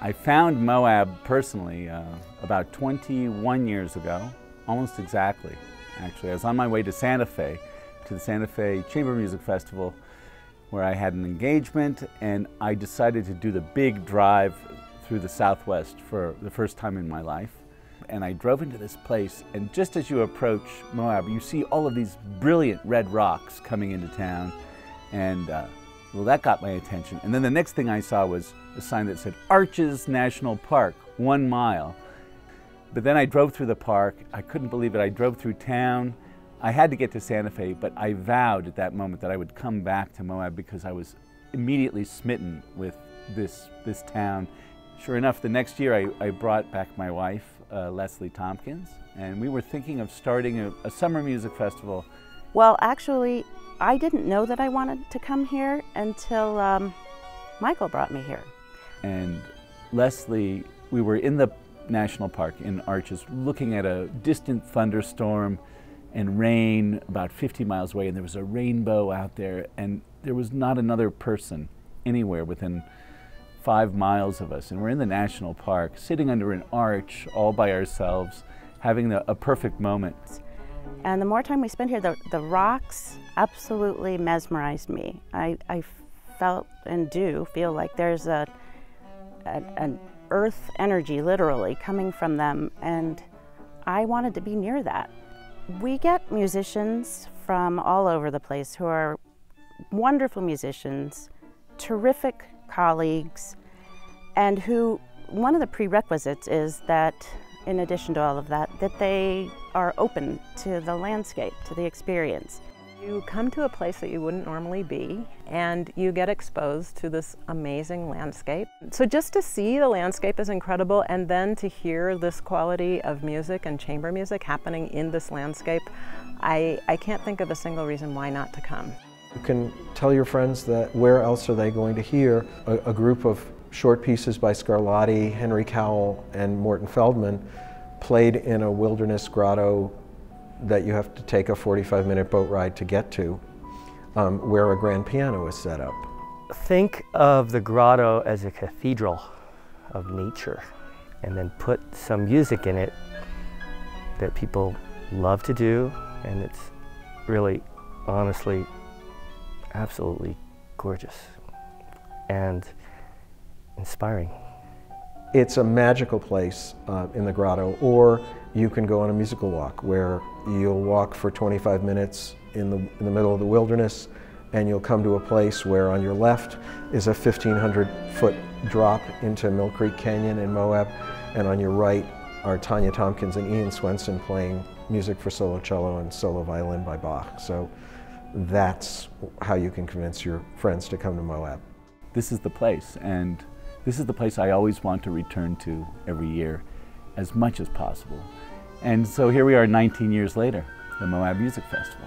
I found Moab personally about 21 years ago, almost exactly, actually. I was on my way to Santa Fe, to the Santa Fe Chamber Music Festival, where I had an engagement, and I decided to do the big drive through the Southwest for the first time in my life. And I drove into this place, and just as you approach Moab, you see all of these brilliant red rocks coming into town, and well, that got my attention. And then the next thing I saw was a sign that said Arches National Park, 1 mile. But then I drove through the park. I couldn't believe it. I drove through town. I had to get to Santa Fe, but I vowed at that moment that I would come back to Moab because I was immediately smitten with this town. Sure enough, the next year I brought back my wife, Leslie Tompkins, and we were thinking of starting a summer music festival. Well, actually, I didn't know that I wanted to come here until Michael brought me here. And Leslie, we were in the national park in Arches looking at a distant thunderstorm and rain about 50 miles away, and there was a rainbow out there, and there was not another person anywhere within 5 miles of us. And we're in the national park, sitting under an arch all by ourselves, having a perfect moment. And the more time we spent here, the rocks absolutely mesmerized me. I felt and do feel like there's an earth energy literally coming from them, and I wanted to be near that. We get musicians from all over the place who are wonderful musicians, terrific colleagues, and who, one of the prerequisites is that, in addition to all of that, that they are open to the landscape, to the experience. You come to a place that you wouldn't normally be, and you get exposed to this amazing landscape. So just to see the landscape is incredible, and then to hear this quality of music and chamber music happening in this landscape, I can't think of a single reason why not to come. You can tell your friends that where else are they going to hear a group of short pieces by Scarlatti, Henry Cowell, and Morton Feldman played in a wilderness grotto that you have to take a 45-minute boat ride to get to, where a grand piano is set up. Think of the grotto as a cathedral of nature, and then put some music in it that people love to do, and it's really, honestly, absolutely gorgeous and inspiring. It's a magical place in the grotto, or you can go on a musical walk where you'll walk for 25 minutes in the middle of the wilderness, and you'll come to a place where on your left is a 1,500-foot drop into Mill Creek Canyon in Moab, and on your right are Tanya Tompkins and Ian Swenson playing music for solo cello and solo violin by Bach. So that's how you can convince your friends to come to Moab. This is the place, and this is the place I always want to return to every year as much as possible. And so here we are 19 years later, the Moab Music Festival.